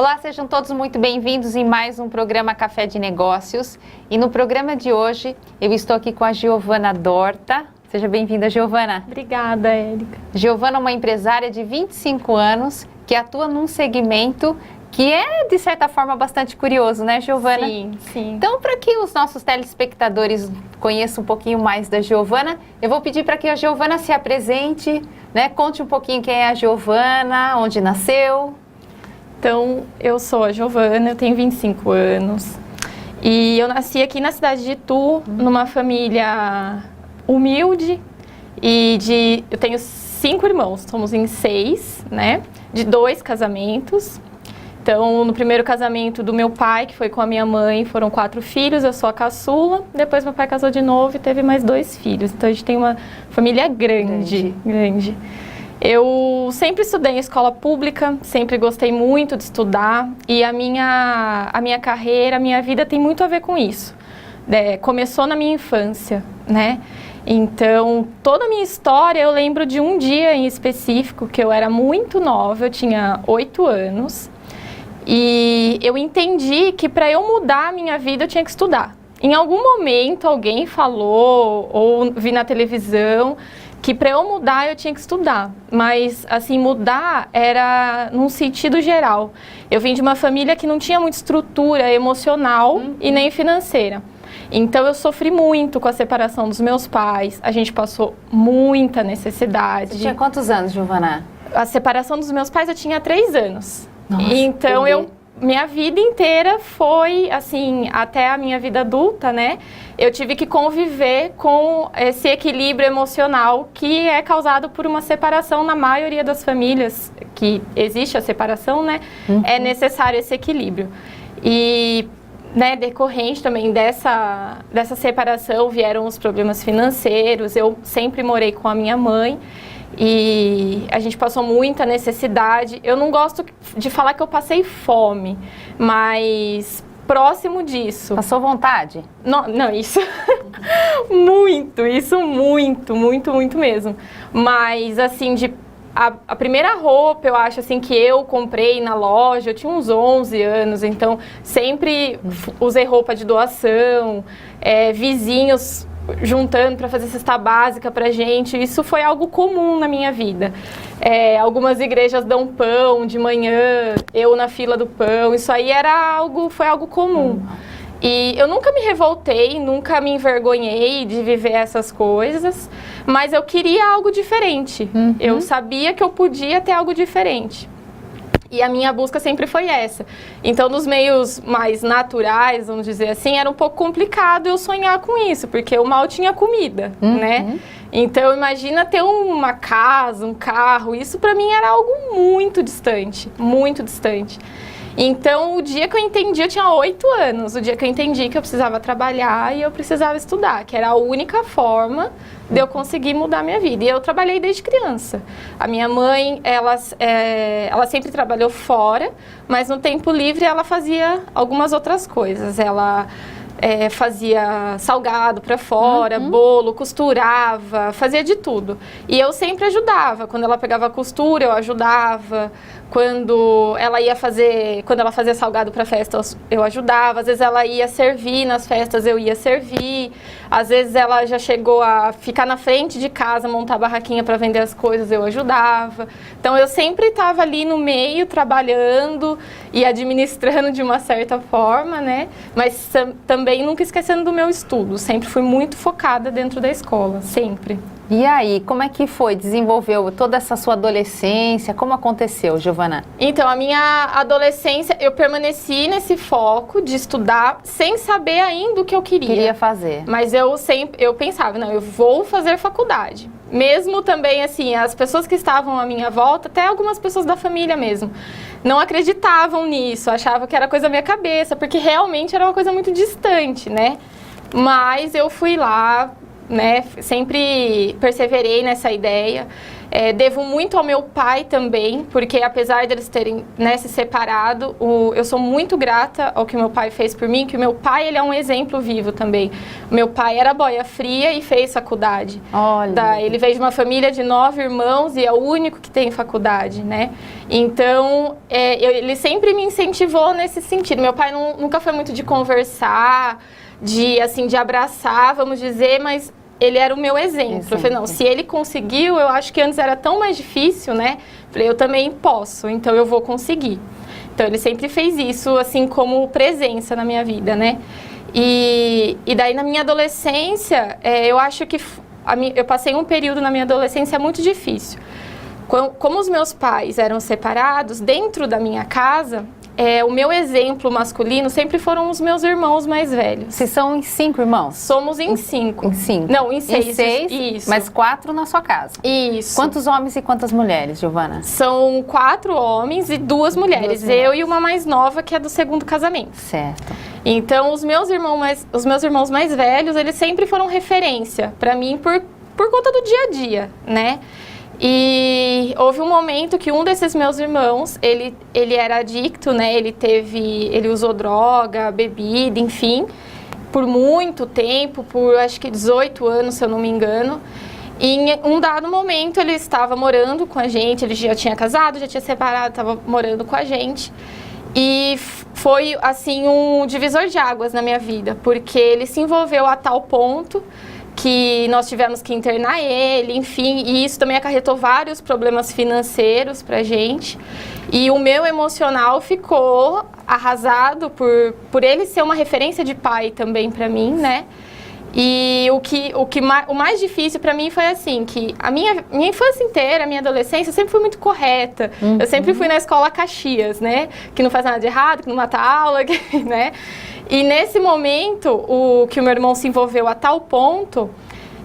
Olá, sejam todos muito bem-vindos em mais um programa Café de Negócios. E no programa de hoje eu estou aqui com a Giovana Dorta. Seja bem-vinda, Giovana. Obrigada, Érica. Giovana é uma empresária de 25 anos que atua num segmento que é, de certa forma, bastante curioso, né, Giovana? Sim, sim. Então, para que os nossos telespectadores conheçam um pouquinho mais da Giovana, eu vou pedir para que a Giovana se apresente, né? Conte um pouquinho quem é a Giovana, onde nasceu. Então, eu sou a Giovana, eu tenho 25 anos e eu nasci aqui na cidade de Itu, numa família humilde e eu tenho 5 irmãos, somos em 6, né? De 2 casamentos. Então, no primeiro casamento do meu pai, que foi com a minha mãe, foram 4 filhos, eu sou a caçula. Depois meu pai casou de novo e teve mais 2 filhos. Então, a gente tem uma família grande. Eu sempre estudei em escola pública, sempre gostei muito de estudar. E a minha carreira, a minha vida tem muito a ver com isso. Começou na minha infância, né? Então, toda a minha história, eu lembro de um dia em específico, que eu era muito nova, eu tinha 8 anos. E eu entendi que para eu mudar a minha vida eu tinha que estudar. Em algum momento alguém falou ou vi na televisão que para eu mudar eu tinha que estudar. Mas assim, mudar era num sentido geral. Eu vim de uma família que não tinha muita estrutura emocional e nem financeira. Então eu sofri muito com a separação dos meus pais. A gente passou muita necessidade. Você tinha quantos anos, Giovana? A separação dos meus pais eu tinha 3 anos. Nossa, então, minha vida inteira foi, assim, até a minha vida adulta, né? Eu tive que conviver com esse equilíbrio emocional que é causado por uma separação na maioria das famílias, que existe a separação, né? É necessário esse equilíbrio. E, né, decorrente também dessa separação vieram os problemas financeiros. Eu sempre morei com a minha mãe. E a gente passou muita necessidade. Eu não gosto de falar que eu passei fome, mas próximo disso. Passou vontade? Não, isso muito mesmo. Mas assim, a primeira roupa, eu acho assim, que eu comprei na loja, eu tinha uns 11 anos, então sempre usei roupa de doação, vizinhos juntando para fazer cesta básica pra gente. Isso foi algo comum na minha vida. Algumas igrejas dão pão de manhã, eu na fila do pão, isso aí foi algo comum. E eu nunca me revoltei, nunca me envergonhei de viver essas coisas, mas eu queria algo diferente. Eu sabia que eu podia ter algo diferente. E a minha busca sempre foi essa. Então, nos meios mais naturais, vamos dizer assim, era um pouco complicado eu sonhar com isso, porque eu mal tinha comida, né? Então, imagina ter uma casa, um carro, isso para mim era algo muito distante, muito distante. Então, o dia que eu entendi, eu tinha 8 anos, o dia que eu entendi que eu precisava trabalhar e eu precisava estudar, que era a única forma de eu conseguir mudar minha vida. E eu trabalhei desde criança. A minha mãe, ela sempre trabalhou fora, mas no tempo livre ela fazia algumas outras coisas. Ela fazia salgado para fora, bolo, costurava, fazia de tudo. E eu sempre ajudava. Quando ela pegava a costura, eu ajudava. Quando ela fazia salgado para festa, eu ajudava. Às vezes ela ia servir nas festas, eu ia servir. Às vezes ela já chegou a ficar na frente de casa, montar barraquinha para vender as coisas, eu ajudava. Então eu sempre estava ali no meio, trabalhando e administrando de uma certa forma, né? Mas também nunca esquecendo do meu estudo. Sempre fui muito focada dentro da escola, sempre. E aí, como é que foi? Desenvolveu toda essa sua adolescência? Como aconteceu, Giovana? Então, a minha adolescência, eu permaneci nesse foco de estudar sem saber ainda o que eu queria fazer. Mas eu pensava, não, eu vou fazer faculdade. Mesmo também, assim, as pessoas que estavam à minha volta, até algumas pessoas da família mesmo, não acreditavam nisso, achavam que era coisa da minha cabeça, porque realmente era uma coisa muito distante, né? Mas eu fui lá, né, sempre perseverei nessa ideia Devo muito ao meu pai também, porque apesar deles terem, né, se separado, eu sou muito grata ao que meu pai fez por mim, que o meu pai, ele é um exemplo vivo também. O meu pai era boia fria e fez faculdade. Olha. Ele veio de uma família de 9 irmãos e é o único que tem faculdade, né? Então, ele sempre me incentivou nesse sentido. Meu pai nunca foi muito de conversar, de abraçar, vamos dizer, mas ele era o meu exemplo. Eu falei, não, se ele conseguiu, eu acho que antes era tão mais difícil, né? Falei, eu também posso, então eu vou conseguir. Então, ele sempre fez isso, assim, como presença na minha vida, né? E daí, na minha adolescência, eu acho que eu passei um período na minha adolescência muito difícil. Como os meus pais eram separados, dentro da minha casa, o meu exemplo masculino sempre foram os meus irmãos mais velhos. Vocês são em 5 irmãos? Somos em 5. Em 5? Não, em 6. Em 6, isso. Mas 4 na sua casa. Isso. Quantos homens e quantas mulheres, Giovana? São 4 homens e 2 mulheres. Eu e uma mais nova, que é do segundo casamento. Certo. Então, os meus irmãos mais velhos, eles sempre foram referência para mim por conta do dia a dia, né? E houve um momento que um desses meus irmãos, ele era adicto, né? Ele usou droga, bebida, enfim, por muito tempo, por acho que 18 anos, se eu não me engano. E em um dado momento ele estava morando com a gente, ele já tinha casado, já tinha separado, estava morando com a gente. E foi, assim, um divisor de águas na minha vida, porque ele se envolveu a tal ponto que nós tivemos que internar ele, enfim, e isso também acarretou vários problemas financeiros pra gente. E o meu emocional ficou arrasado por ele ser uma referência de pai também pra mim, né? E o mais difícil pra mim foi assim, que a minha infância inteira, a minha adolescência, sempre fui muito correta. Eu sempre fui na escola Caxias, né? Que não faz nada de errado, que não mata aula, né? E nesse momento, que o meu irmão se envolveu a tal ponto,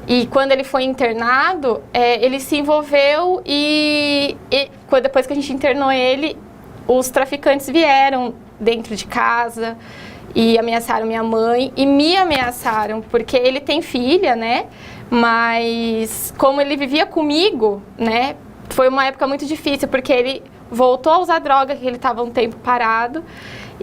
e quando ele foi internado, ele se envolveu e depois que a gente internou ele, os traficantes vieram dentro de casa e ameaçaram minha mãe e me ameaçaram, porque ele tem filha, né? Mas como ele vivia comigo, né? Foi uma época muito difícil, porque ele voltou a usar droga, que ele estava um tempo parado.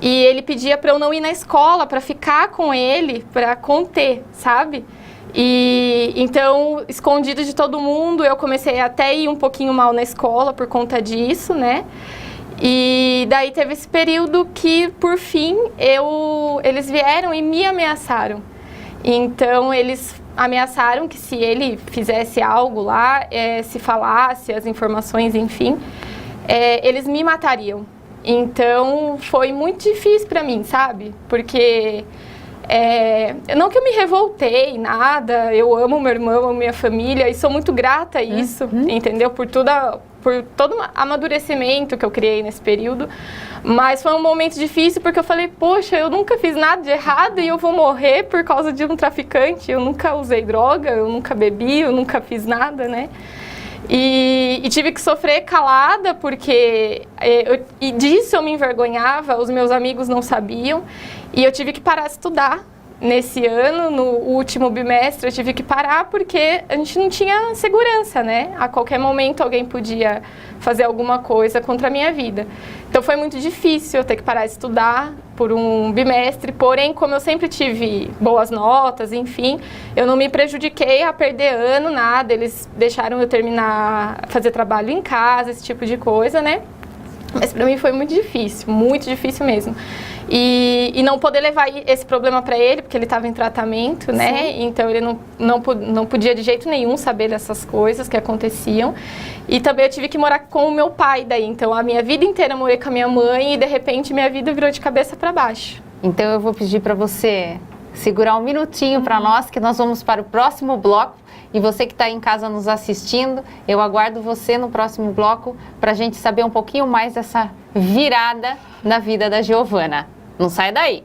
E ele pedia para eu não ir na escola, para ficar com ele, para conter, sabe? E então, escondido de todo mundo, eu comecei até a ir um pouquinho mal na escola por conta disso, né? E daí teve esse período que, por fim, eles vieram e me ameaçaram. Então, eles ameaçaram que se ele fizesse algo lá, se falasse as informações, enfim, eles me matariam. Então, foi muito difícil pra mim, sabe? Porque, não que eu me revoltei, nada, eu amo meu irmão, amo minha família e sou muito grata a isso, entendeu? Por todo o amadurecimento que eu criei nesse período. Mas foi um momento difícil porque eu falei, poxa, eu nunca fiz nada de errado e eu vou morrer por causa de um traficante. Eu nunca usei droga, eu nunca bebi, eu nunca fiz nada, né? E tive que sofrer calada, porque disso eu me envergonhava, os meus amigos não sabiam. E eu tive que parar de estudar nesse ano, no último bimestre, eu tive que parar porque a gente não tinha segurança, né? A qualquer momento alguém podia fazer alguma coisa contra a minha vida. Então foi muito difícil eu ter que parar de estudar por um bimestre, porém, como eu sempre tive boas notas, enfim, eu não me prejudiquei a perder ano, nada. Eles deixaram eu terminar, fazer trabalho em casa, esse tipo de coisa, né? Mas pra mim foi muito difícil mesmo. E não poder levar esse problema para ele, porque ele estava em tratamento, né? Sim. Então ele não podia de jeito nenhum saber dessas coisas que aconteciam. E também eu tive que morar com o meu pai daí. Então a minha vida inteira eu morei com a minha mãe e de repente minha vida virou de cabeça para baixo. Então eu vou pedir para você segurar um minutinho para nós, que nós vamos para o próximo bloco. E você que está em casa nos assistindo, eu aguardo você no próximo bloco para a gente saber um pouquinho mais dessa virada na vida da Giovana. Não sai daí!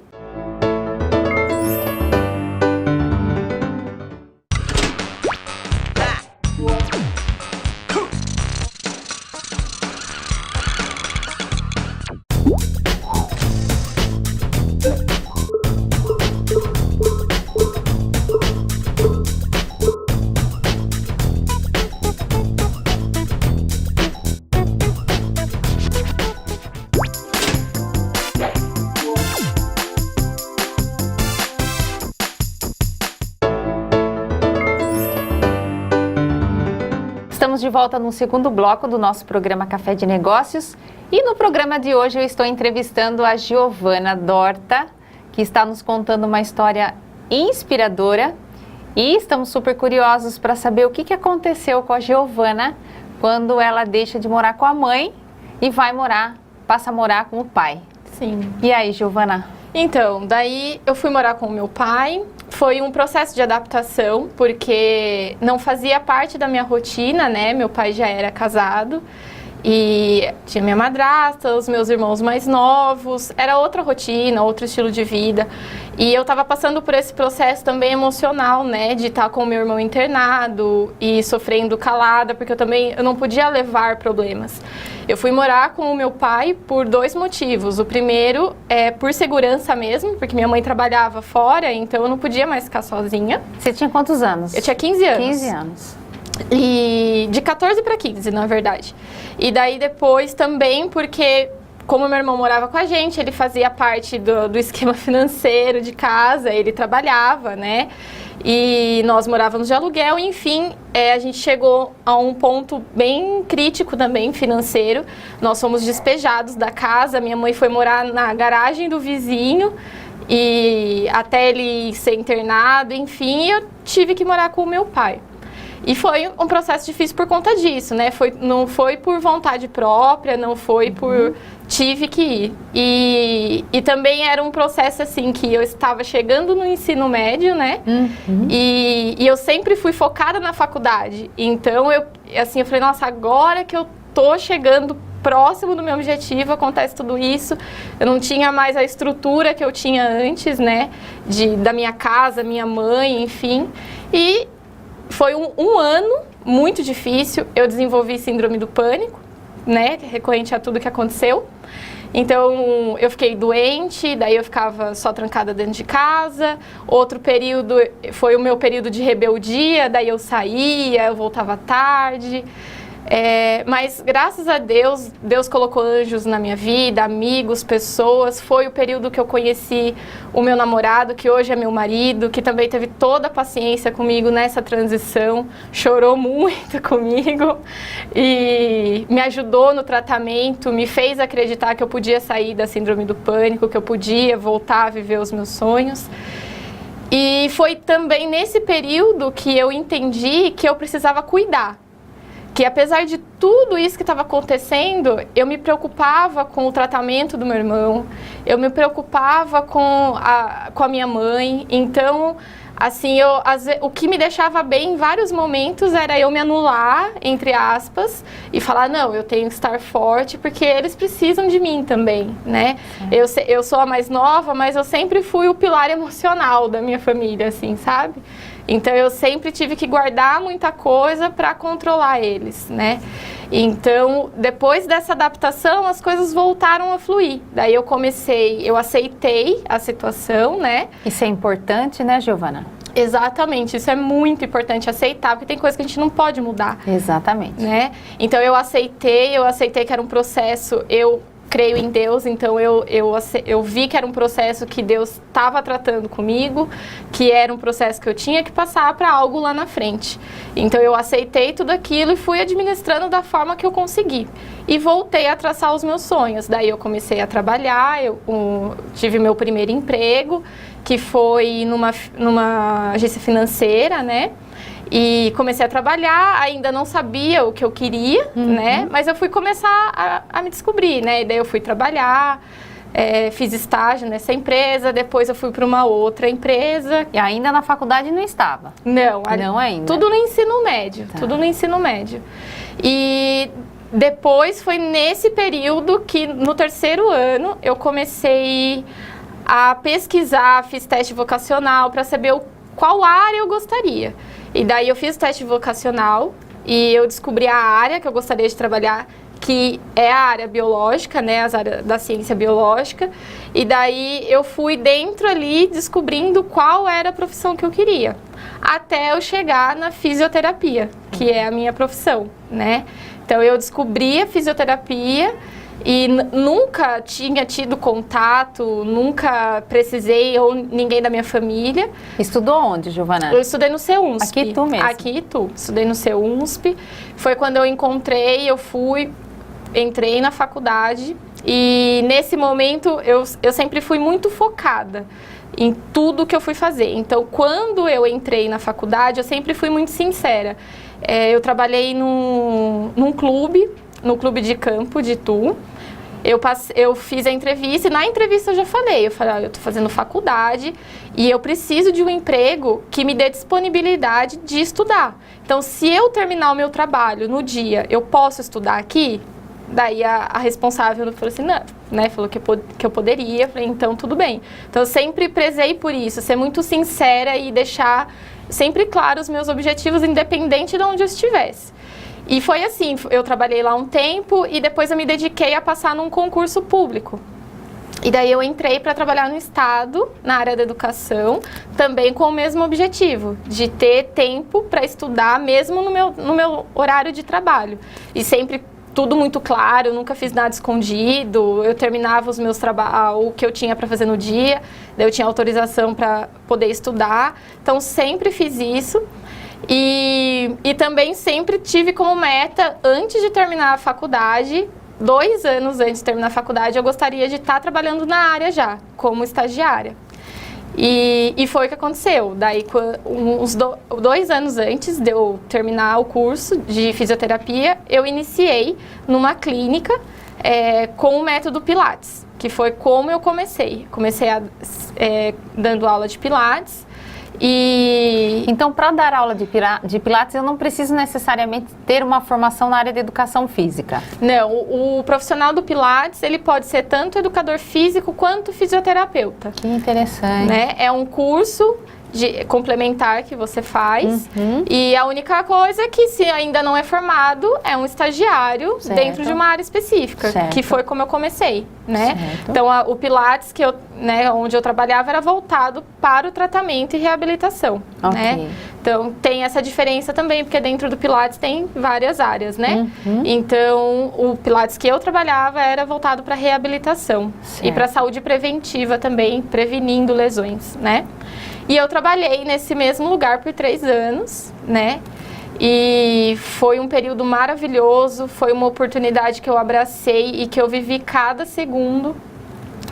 Estamos de volta no segundo bloco do nosso programa Café de Negócios. E no programa de hoje eu estou entrevistando a Giovana Dorta, que está nos contando uma história inspiradora. E estamos super curiosos para saber o que aconteceu com a Giovana quando ela deixa de morar com a mãe e passa a morar com o pai. Sim. E aí, Giovana? Então, daí eu fui morar com o meu pai. Foi um processo de adaptação, porque não fazia parte da minha rotina, né? Meu pai já era casado e tinha minha madrasta, os meus irmãos mais novos. Era outra rotina, outro estilo de vida. E eu estava passando por esse processo também emocional, né? De estar com o meu irmão internado e sofrendo calada, porque eu não podia levar problemas. Eu fui morar com o meu pai por 2 motivos. O primeiro é por segurança mesmo, porque minha mãe trabalhava fora, então eu não podia mais ficar sozinha. Você tinha quantos anos? Eu tinha 15 anos. 15 anos. E de 14 para 15, na verdade. E daí depois também porque, como meu irmão morava com a gente, ele fazia parte do esquema financeiro de casa, ele trabalhava, né? E nós morávamos de aluguel, enfim, a gente chegou a um ponto bem crítico também financeiro. Nós fomos despejados da casa, minha mãe foi morar na garagem do vizinho e até ele ser internado, enfim, eu tive que morar com o meu pai. E foi um processo difícil por conta disso, né? Não foi por vontade própria, não foi por... Tive que ir. E também era um processo, assim, que eu estava chegando no ensino médio, né? E eu sempre fui focada na faculdade. Então, eu falei, nossa, agora que eu tô chegando próximo do meu objetivo, acontece tudo isso. Eu não tinha mais a estrutura que eu tinha antes, né? Da minha casa, minha mãe, enfim. E... foi um ano muito difícil, eu desenvolvi síndrome do pânico, né, recorrente a tudo que aconteceu. Então, eu fiquei doente, daí eu ficava só trancada dentro de casa. Outro período foi o meu período de rebeldia, daí eu saía, eu voltava tarde. Mas graças a Deus, Deus colocou anjos na minha vida, amigos, pessoas. Foi o período que eu conheci o meu namorado, que hoje é meu marido, que também teve toda a paciência comigo nessa transição, chorou muito comigo e me ajudou no tratamento, me fez acreditar que eu podia sair da síndrome do pânico, que eu podia voltar a viver os meus sonhos. E foi também nesse período que eu entendi que eu precisava cuidar. Que apesar de tudo isso que estava acontecendo, eu me preocupava com o tratamento do meu irmão, eu me preocupava com a minha mãe. Então, assim, o que me deixava bem em vários momentos era eu me anular, entre aspas, e falar, não, eu tenho que estar forte, porque eles precisam de mim também, né? Eu sou a mais nova, mas eu sempre fui o pilar emocional da minha família, assim, sabe? Então, eu sempre tive que guardar muita coisa para controlar eles, né? Então, depois dessa adaptação, as coisas voltaram a fluir. Daí eu aceitei a situação, né? Isso é importante, né, Giovana? Exatamente, isso é muito importante, aceitar, porque tem coisa que a gente não pode mudar. Exatamente. Né? Então, eu aceitei que era um processo, eu creio em Deus, então eu vi que era um processo que Deus estava tratando comigo, que era um processo que eu tinha que passar para algo lá na frente. Então eu aceitei tudo aquilo e fui administrando da forma que eu consegui. E voltei a traçar os meus sonhos. Daí eu comecei a trabalhar, tive meu primeiro emprego, que foi numa agência financeira, né? E comecei a trabalhar, ainda não sabia o que eu queria, né? Mas eu fui começar a me descobrir, né? E daí eu fui trabalhar, fiz estágio nessa empresa, depois eu fui para uma outra empresa. E ainda na faculdade não estava? Não, não ainda. Tudo no ensino médio, tudo no ensino médio. E depois foi nesse período que, no 3º ano, eu comecei a pesquisar, fiz teste vocacional para saber qual área eu gostaria. E daí eu fiz o teste vocacional e eu descobri a área que eu gostaria de trabalhar, que é a área biológica, né, as áreas da ciência biológica. E daí eu fui dentro ali descobrindo qual era a profissão que eu queria, até eu chegar na fisioterapia, que é a minha profissão, né? Então eu descobri a fisioterapia E nunca tinha tido contato, nunca precisei, ou ninguém da minha família. Estudou onde, Giovana? Eu estudei no CEUNSP. Aqui em Itu mesmo? Aqui em Itu. Estudei no CEUNSP. Foi quando eu encontrei, entrei na faculdade. E nesse momento, eu sempre fui muito focada em tudo que eu fui fazer. Então, quando eu entrei na faculdade, eu sempre fui muito sincera. Eu trabalhei num clube, no clube de campo de Itu. Eu fiz a entrevista e na entrevista eu falei, eu tô fazendo faculdade e eu preciso de um emprego que me dê disponibilidade de estudar. Então, se eu terminar o meu trabalho no dia, eu posso estudar aqui? Daí a responsável falou assim, não, né, falou que eu poderia, eu falei, então tudo bem. Então eu sempre prezei por isso, ser muito sincera e deixar sempre claro os meus objetivos, independente de onde eu estivesse. E foi assim, eu trabalhei lá um tempo e depois eu me dediquei a passar num concurso público. E daí eu entrei para trabalhar no Estado, na área da educação, também com o mesmo objetivo, de ter tempo para estudar mesmo no meu horário de trabalho. E sempre tudo muito claro, eu nunca fiz nada escondido, eu terminava os meus trabalhos, o que eu tinha para fazer no dia, daí eu tinha autorização para poder estudar, então sempre fiz isso. E também sempre tive como meta, antes de terminar a faculdade, 2 anos antes de terminar a faculdade, eu gostaria de estar trabalhando na área já, como estagiária. E foi o que aconteceu. Daí, uns 2 anos antes de eu terminar o curso de fisioterapia, eu iniciei numa clínica com o método Pilates, que foi como eu comecei. Comecei dando aula de Pilates. Então, para dar aula de Pilates, eu não preciso necessariamente ter uma formação na área de educação física? Não, o profissional do Pilates, ele pode ser tanto educador físico quanto fisioterapeuta. Que interessante. Né? É um curso complementar que você faz, e a única coisa é que, se ainda não é formado, é um estagiário dentro de uma área específica, que foi como eu comecei, né? Então, o Pilates, onde eu trabalhava, era voltado para o tratamento e reabilitação, né? Então, tem essa diferença também, porque dentro do Pilates tem várias áreas, né? Então, o Pilates que eu trabalhava era voltado para reabilitação e para saúde preventiva também, prevenindo lesões, né? E eu trabalhei nesse mesmo lugar por 3 anos, né? E foi um período maravilhoso, foi uma oportunidade que eu abracei e que eu vivi cada segundo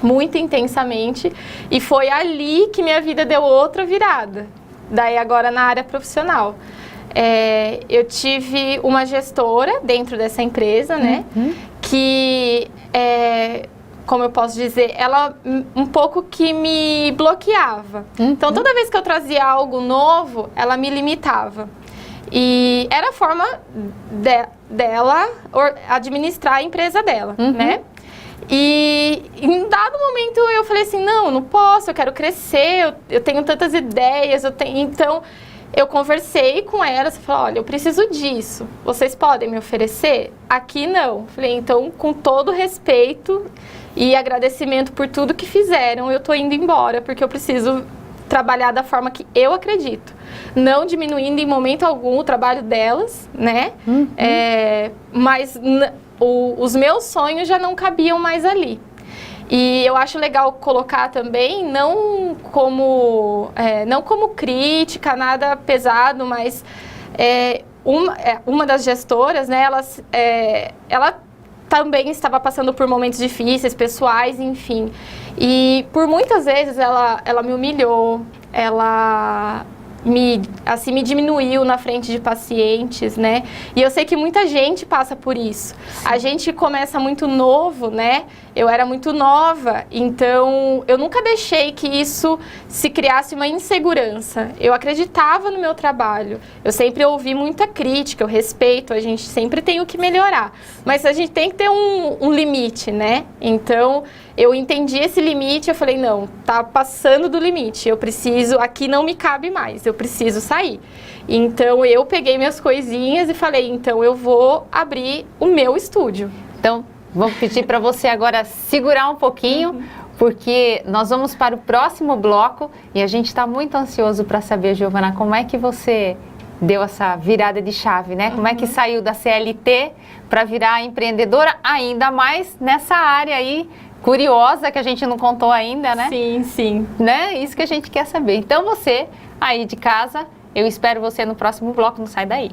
muito intensamente. E foi ali que minha vida deu outra virada. Daí agora na área profissional. Eu tive uma gestora dentro dessa empresa, né? Que... como eu posso dizer, ela um pouco que me bloqueava. Então, toda vez que eu trazia algo novo, ela me limitava. E era a forma dela administrar a empresa dela, né? E em dado momento eu falei assim, não posso, eu quero crescer, eu tenho tantas ideias, então eu conversei com ela, você falou, olha, eu preciso disso, vocês podem me oferecer? Aqui não. Falei, então, com todo respeito e agradecimento por tudo que fizeram, eu tô indo embora, porque eu preciso trabalhar da forma que eu acredito. Não diminuindo em momento algum o trabalho delas, né? Mas os meus sonhos já não cabiam mais ali. E eu acho legal colocar também, não como crítica, nada pesado, mas uma das gestoras, né, ela também estava passando por momentos difíceis, pessoais, enfim. E por muitas vezes ela me humilhou, ela me diminuiu na frente de pacientes, né? E eu sei que muita gente passa por isso. Sim. A gente começa muito novo, né? Eu era muito nova, então eu nunca deixei que isso se criasse uma insegurança. Eu acreditava no meu trabalho, eu sempre ouvi muita crítica, eu respeito, a gente sempre tem o que melhorar. Mas a gente tem que ter um limite, né? Então, eu entendi esse limite, eu falei, não, tá passando do limite, eu preciso, aqui não me cabe mais, eu preciso sair. Então, eu peguei minhas coisinhas e falei, então eu vou abrir o meu estúdio. Então, vou pedir para você agora segurar um pouquinho, porque nós vamos para o próximo bloco e a gente está muito ansioso para saber, Giovana, como é que você deu essa virada de chave, né? Como é que saiu da CLT para virar empreendedora, ainda mais nessa área aí curiosa que a gente não contou ainda, né? Sim, sim. Né? Isso que a gente quer saber. Então você aí de casa, eu espero você no próximo bloco, não sai daí.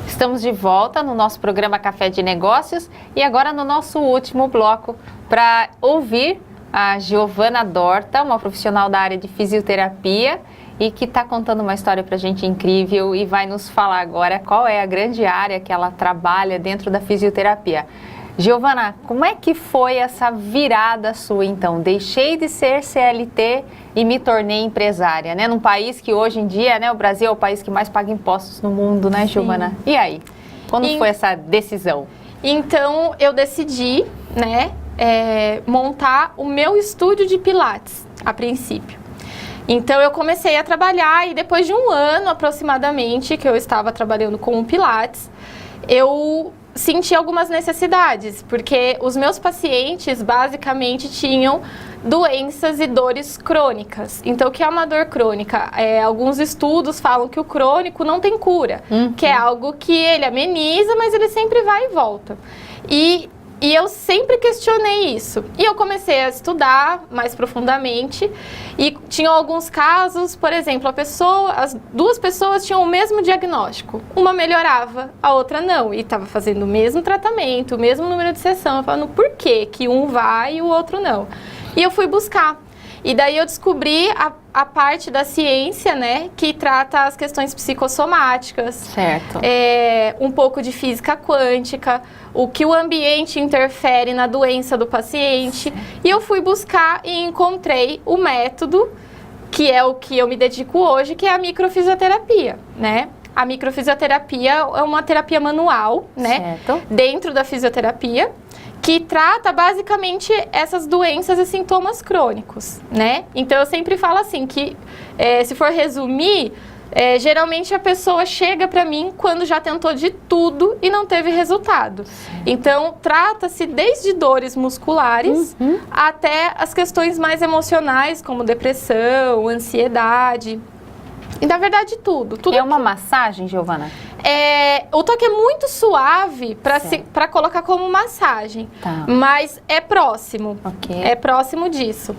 Estamos de volta no nosso programa Café de Negócios e agora no nosso último bloco para ouvir a Giovana Dorta, uma profissional da área de fisioterapia e que está contando uma história para a gente incrível e vai nos falar agora qual é a grande área que ela trabalha dentro da fisioterapia. Giovana, como é que foi essa virada sua então? Deixei de ser CLT e me tornei empresária, né? Num país que hoje em dia, né, o Brasil é o país que mais paga impostos no mundo, né, Giovana? E aí? Quando foi essa decisão? Então, eu decidi, né, montar o meu estúdio de Pilates, a princípio. Então, eu comecei a trabalhar e depois de um ano aproximadamente que eu estava trabalhando com o Pilates, eu senti algumas necessidades, porque os meus pacientes basicamente tinham doenças e dores crônicas. Então, o que é uma dor crônica? Alguns estudos falam que o crônico não tem cura, que é algo que ele ameniza, mas ele sempre vai e volta. E eu sempre questionei isso. E eu comecei a estudar mais profundamente. E tinham alguns casos, por exemplo, as duas pessoas tinham o mesmo diagnóstico. Uma melhorava, a outra não. E estava fazendo o mesmo tratamento, o mesmo número de sessão. Eu falando, por que um vai e o outro não? E eu fui buscar. E daí eu descobri a parte da ciência, né, que trata as questões psicossomáticas. Certo. Um pouco de física quântica, o que o ambiente interfere na doença do paciente. E eu fui buscar e encontrei o método, que é o que eu me dedico hoje, que é a microfisioterapia, né? A microfisioterapia é uma terapia manual, né, certo, dentro da fisioterapia, que trata basicamente essas doenças e sintomas crônicos, né? Então, eu sempre falo assim, que se for resumir, geralmente a pessoa chega para mim quando já tentou de tudo e não teve resultado. Então, trata-se desde dores musculares até as questões mais emocionais, como depressão, ansiedade. E, na verdade, tudo. É uma massagem, Giovana? O toque é muito suave para colocar como massagem, tá, mas é próximo. Okay. É próximo disso.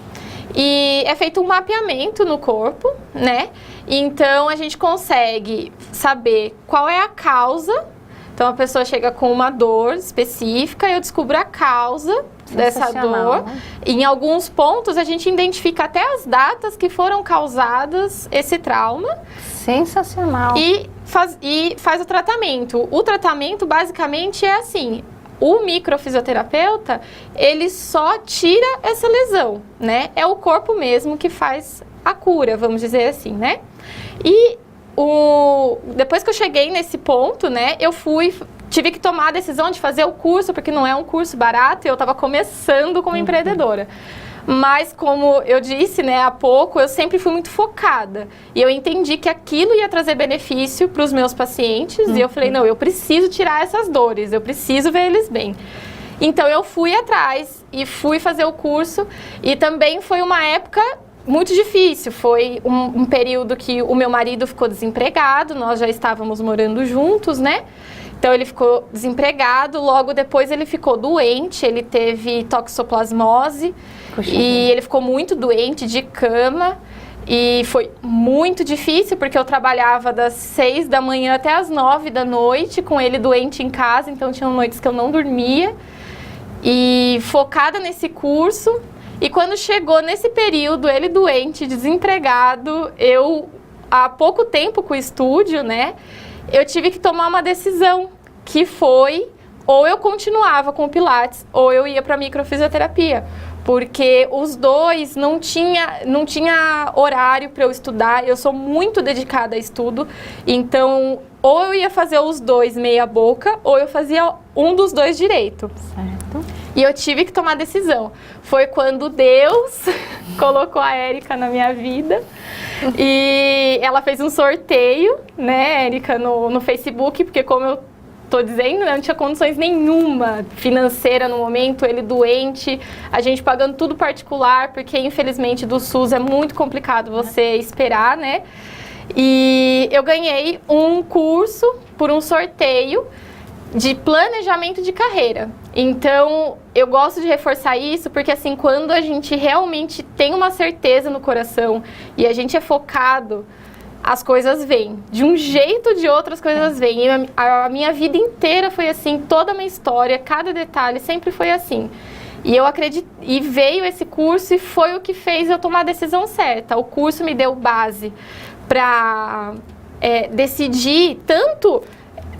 E é feito um mapeamento no corpo, né? Então, a gente consegue saber qual é a causa. Então, a pessoa chega com uma dor específica e eu descubro a causa dessa dor. Em alguns pontos, a gente identifica até as datas que foram causadas esse trauma. Sensacional. E faz o tratamento. O tratamento, basicamente, é assim. O microfisioterapeuta, ele só tira essa lesão, né? É o corpo mesmo que faz a cura, vamos dizer assim, né? E depois que eu cheguei nesse ponto, né, tive que tomar a decisão de fazer o curso, porque não é um curso barato, e eu estava começando como empreendedora. Mas, como eu disse, né, há pouco, eu sempre fui muito focada. E eu entendi que aquilo ia trazer benefício para os meus pacientes. E eu falei, não, eu preciso tirar essas dores, eu preciso ver eles bem. Então, eu fui atrás e fui fazer o curso. E também foi uma época muito difícil. Foi um período que o meu marido ficou desempregado, nós já estávamos morando juntos, né? Então, ele ficou desempregado, logo depois ele ficou doente, ele teve toxoplasmose. Puxa, e ele ficou muito doente, de cama, e foi muito difícil, porque eu trabalhava das 6 da manhã até as 9 da noite, com ele doente em casa, então tinha noites que eu não dormia, e focada nesse curso. E quando chegou nesse período, ele doente, desempregado, há pouco tempo com o estúdio, né, eu tive que tomar uma decisão, que foi, ou eu continuava com o Pilates, ou eu ia para a microfisioterapia. porque os dois não tinha horário para eu estudar. Eu sou muito dedicada a estudo, então ou eu ia fazer os dois meia boca, ou eu fazia um dos dois direito. Certo. E eu tive que tomar decisão. Foi quando Deus colocou a Érica na minha vida. E ela fez um sorteio, né, Érica, no Facebook, porque como eu tô dizendo, eu não tinha condições nenhuma financeira no momento, ele doente, a gente pagando tudo particular, porque infelizmente do SUS é muito complicado você esperar, né? E eu ganhei um curso por um sorteio de planejamento de carreira. Então, eu gosto de reforçar isso porque, assim, quando a gente realmente tem uma certeza no coração e a gente é focado, as coisas vêm. De um jeito ou de outro, as coisas vêm. E a minha vida inteira foi assim, toda a minha história, cada detalhe sempre foi assim. E eu acredito, e veio esse curso e foi o que fez eu tomar a decisão certa. O curso me deu base para decidir tanto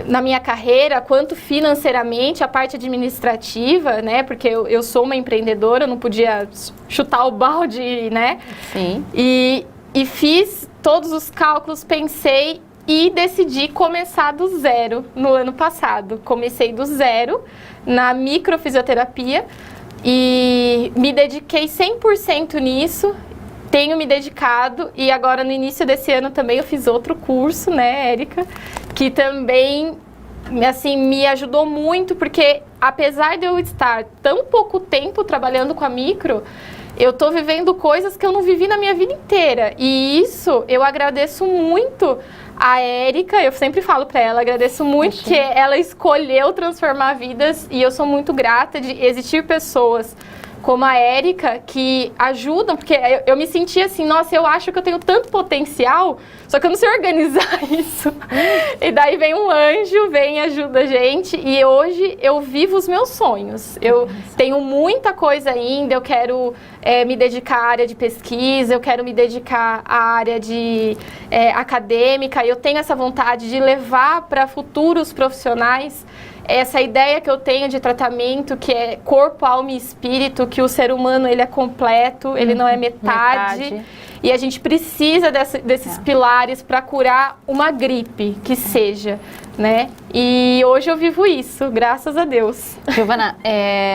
na minha carreira, quanto financeiramente, a parte administrativa, né? Porque eu sou uma empreendedora, eu não podia chutar o balde, né? Sim. E fiz todos os cálculos, pensei e decidi começar do zero no ano passado. Comecei do zero na microfisioterapia e me dediquei 100% nisso. Tenho me dedicado e agora no início desse ano também eu fiz outro curso, né, Érica? Que também, assim, me ajudou muito, porque apesar de eu estar tão pouco tempo trabalhando com a micro, eu tô vivendo coisas que eu não vivi na minha vida inteira. E isso eu agradeço muito a Érica, eu sempre falo para ela, agradeço muito que ela escolheu transformar vidas e eu sou muito grata de existir pessoas como a Érica, que ajudam, porque eu me senti assim, nossa, eu acho que eu tenho tanto potencial, só que eu não sei organizar isso. E daí vem um anjo, vem e ajuda a gente, e hoje eu vivo os meus sonhos. Eu tenho muita coisa ainda, eu quero me dedicar à área de pesquisa, eu quero me dedicar à área de acadêmica, eu tenho essa vontade de levar para futuros profissionais essa ideia que eu tenho de tratamento, que é corpo, alma e espírito, que o ser humano ele é completo, ele não é metade. E a gente precisa desses pilares para curar uma gripe, que seja, né? E hoje eu vivo isso, graças a Deus. Giovana,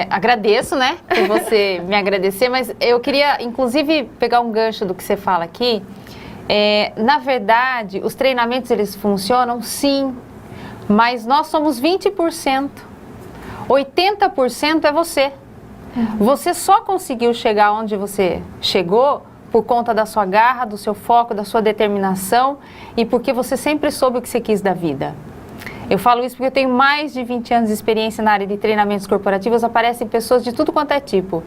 agradeço, né, por você me agradecer, mas eu queria, inclusive, pegar um gancho do que você fala aqui. Na verdade, os treinamentos, eles funcionam, sim, mas nós somos 20%. 80% é você. Você só conseguiu chegar onde você chegou por conta da sua garra, do seu foco, da sua determinação e porque você sempre soube o que você quis da vida. Eu falo isso porque eu tenho mais de 20 anos de experiência na área de treinamentos corporativos, aparecem pessoas de tudo quanto é tipo.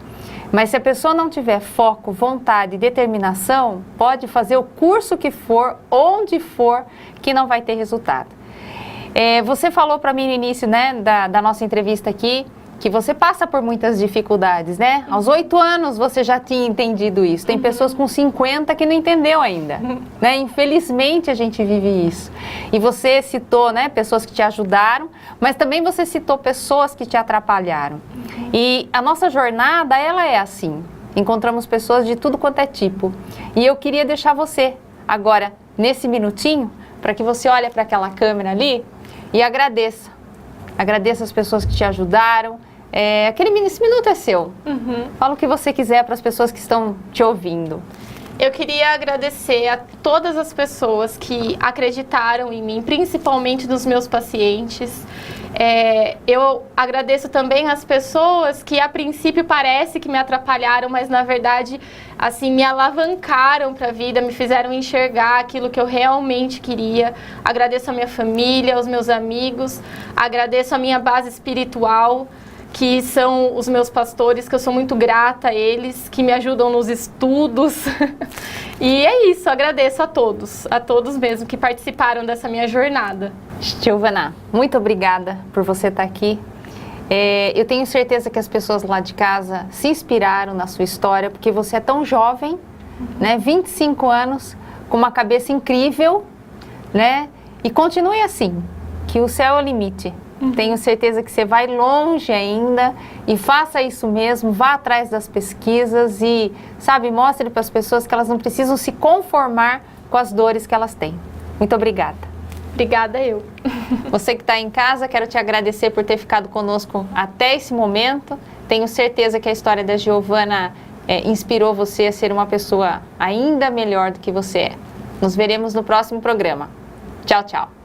Mas se a pessoa não tiver foco, vontade e determinação, pode fazer o curso que for, onde for, que não vai ter resultado. Você falou para mim no início, né, da nossa entrevista aqui, que você passa por muitas dificuldades, né? Aos 8 anos você já tinha entendido isso. Tem pessoas com 50 que não entendeu ainda, né? Infelizmente a gente vive isso. E você citou, né, pessoas que te ajudaram, mas também você citou pessoas que te atrapalharam. E a nossa jornada, ela é assim. Encontramos pessoas de tudo quanto é tipo. E eu queria deixar você agora, nesse minutinho, para que você olhe para aquela câmera ali e agradeça. Agradeça as pessoas que te ajudaram. Esse minuto é seu. Fala o que você quiser para as pessoas que estão te ouvindo. Eu queria agradecer a todas as pessoas que acreditaram em mim, principalmente dos meus pacientes. Eu agradeço também as pessoas que a princípio parece que me atrapalharam, mas na verdade assim, me alavancaram para a vida, me fizeram enxergar aquilo que eu realmente queria. Agradeço a minha família, aos meus amigos, agradeço a minha base espiritual, que são os meus pastores, que eu sou muito grata a eles, que me ajudam nos estudos. E é isso, agradeço a todos mesmo que participaram dessa minha jornada. Giovana, muito obrigada por você estar aqui. Eu tenho certeza que as pessoas lá de casa se inspiraram na sua história, porque você é tão jovem, né? 25 anos, com uma cabeça incrível, né? E continue assim, que o céu é o limite. Tenho certeza que você vai longe ainda e faça isso mesmo, vá atrás das pesquisas e, sabe, mostre para as pessoas que elas não precisam se conformar com as dores que elas têm. Muito obrigada. Obrigada eu. Você que está em casa, quero te agradecer por ter ficado conosco até esse momento. Tenho certeza que a história da Giovana inspirou você a ser uma pessoa ainda melhor do que você é. Nos veremos no próximo programa. Tchau, tchau.